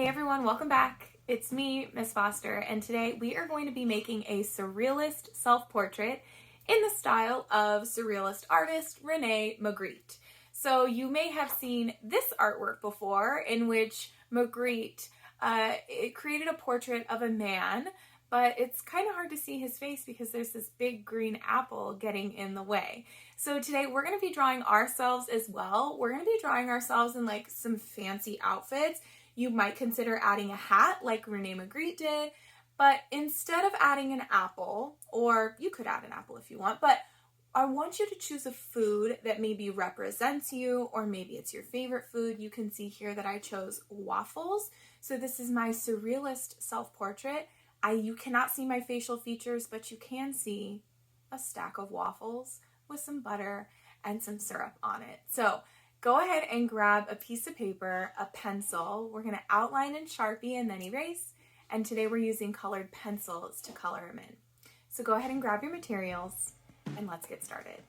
Hey everyone, welcome back. It's me, Miss Foster, and today we are going to be making a surrealist self-portrait in the style of surrealist artist Rene Magritte. So you may have seen this artwork before in which Magritte it created a portrait of a man, but it's kind of hard to see his face because there's this big green apple getting in the way. So today we're going to be drawing ourselves as well. We're going to be drawing ourselves in like some fancy outfits. You might consider adding a hat like Rene Magritte did, but instead of adding an apple, or you could add an apple if you want, but I want you to choose a food that maybe represents you, or maybe it's your favorite food. You can see here that I chose waffles. So this is my surrealist self-portrait. You cannot see my facial features, but you can see a stack of waffles with some butter and some syrup on it. So go ahead and grab a piece of paper, a pencil. We're going to outline in Sharpie and then erase. And today we're using colored pencils to color them in. So go ahead and grab your materials and let's get started.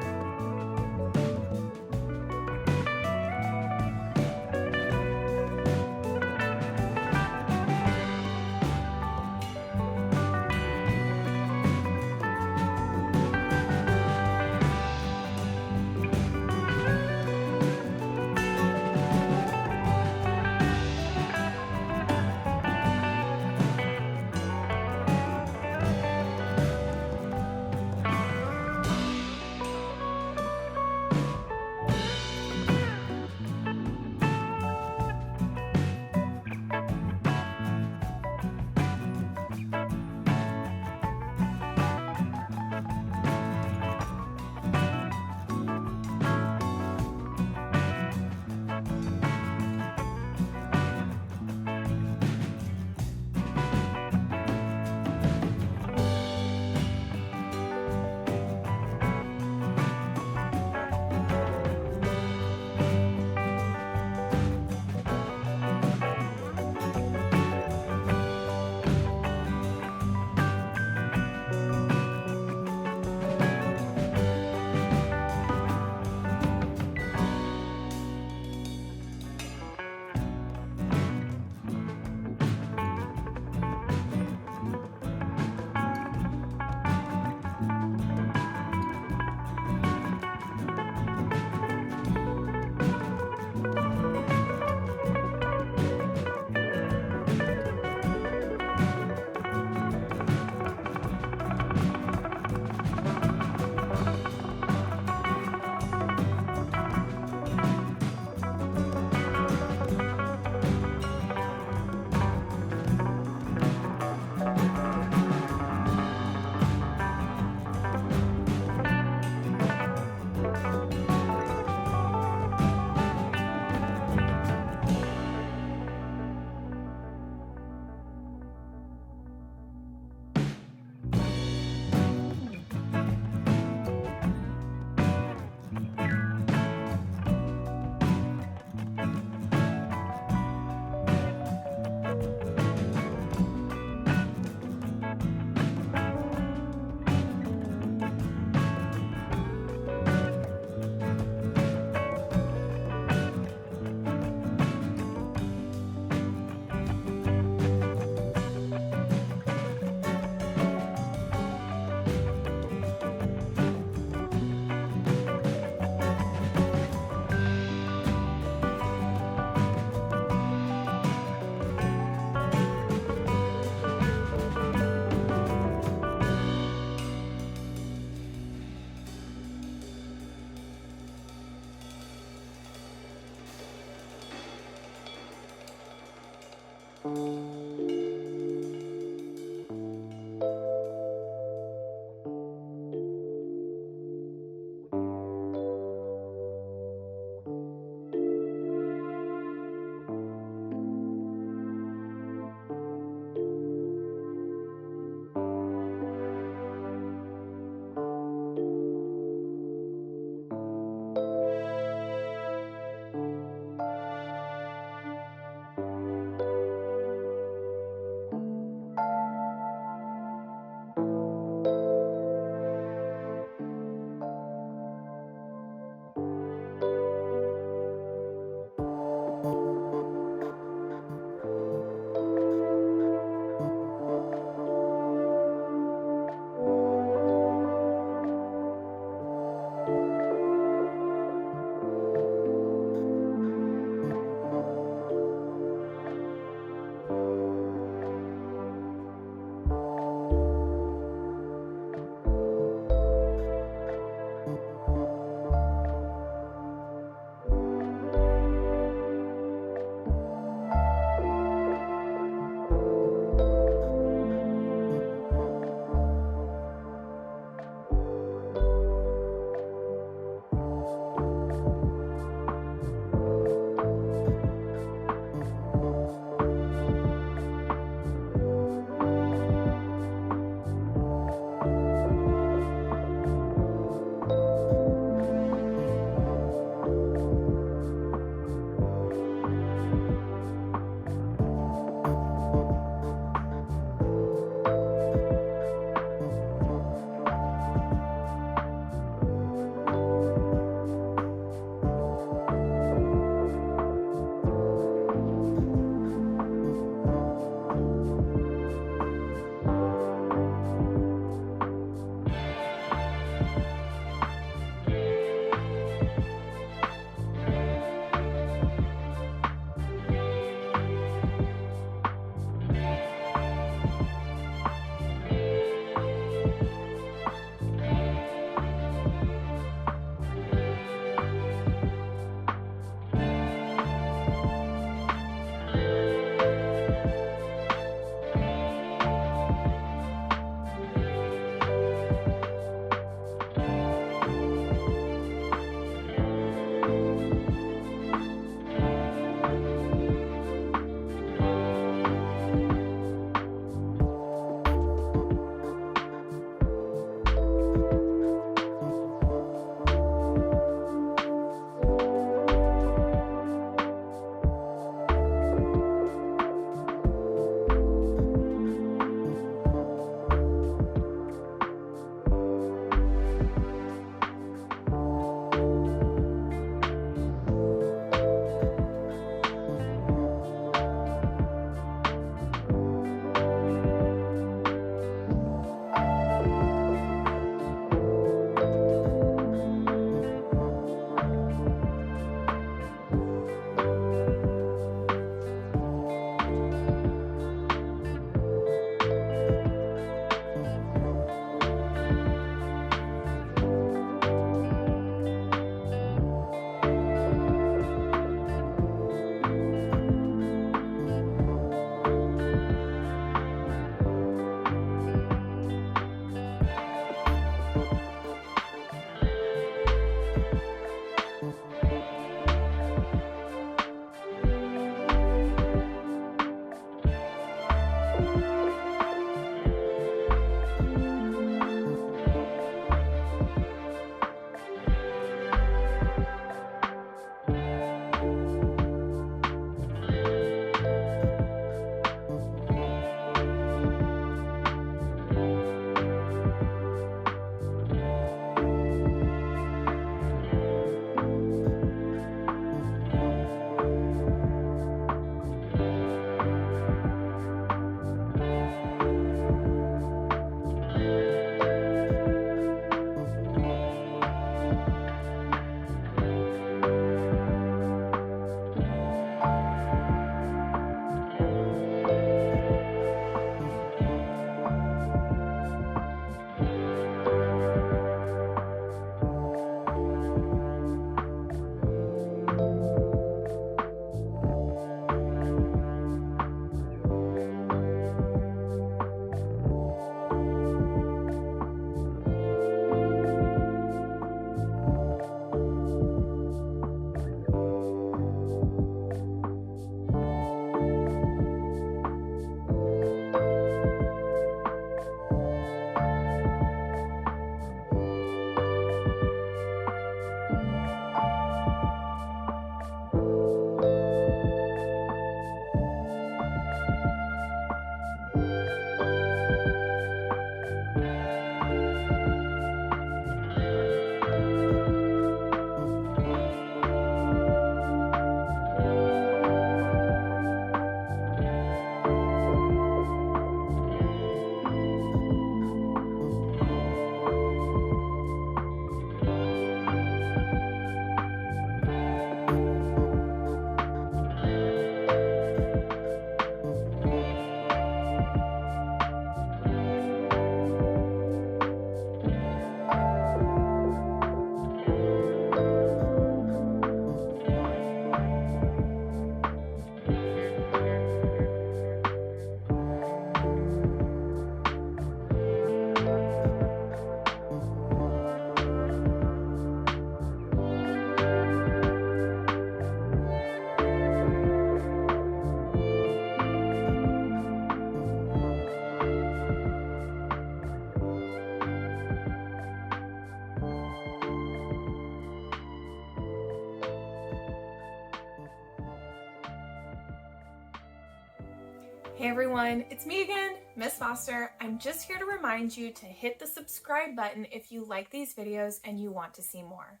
Hey everyone, it's me again, Miss Foster. I'm just here to remind you to hit the subscribe button if you like these videos and you want to see more.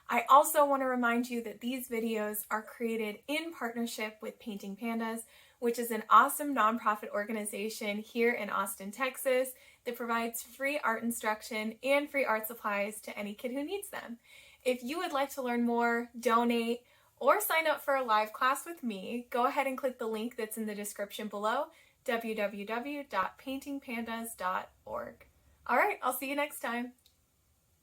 I also want to remind you that these videos are created in partnership with Painting Pandas, which is an awesome nonprofit organization here in Austin, Texas that provides free art instruction and free art supplies to any kid who needs them. If you would like to learn more, donate, or sign up for a live class with me, go ahead and click the link that's in the description below, www.paintingpandas.org. All right, I'll see you next time.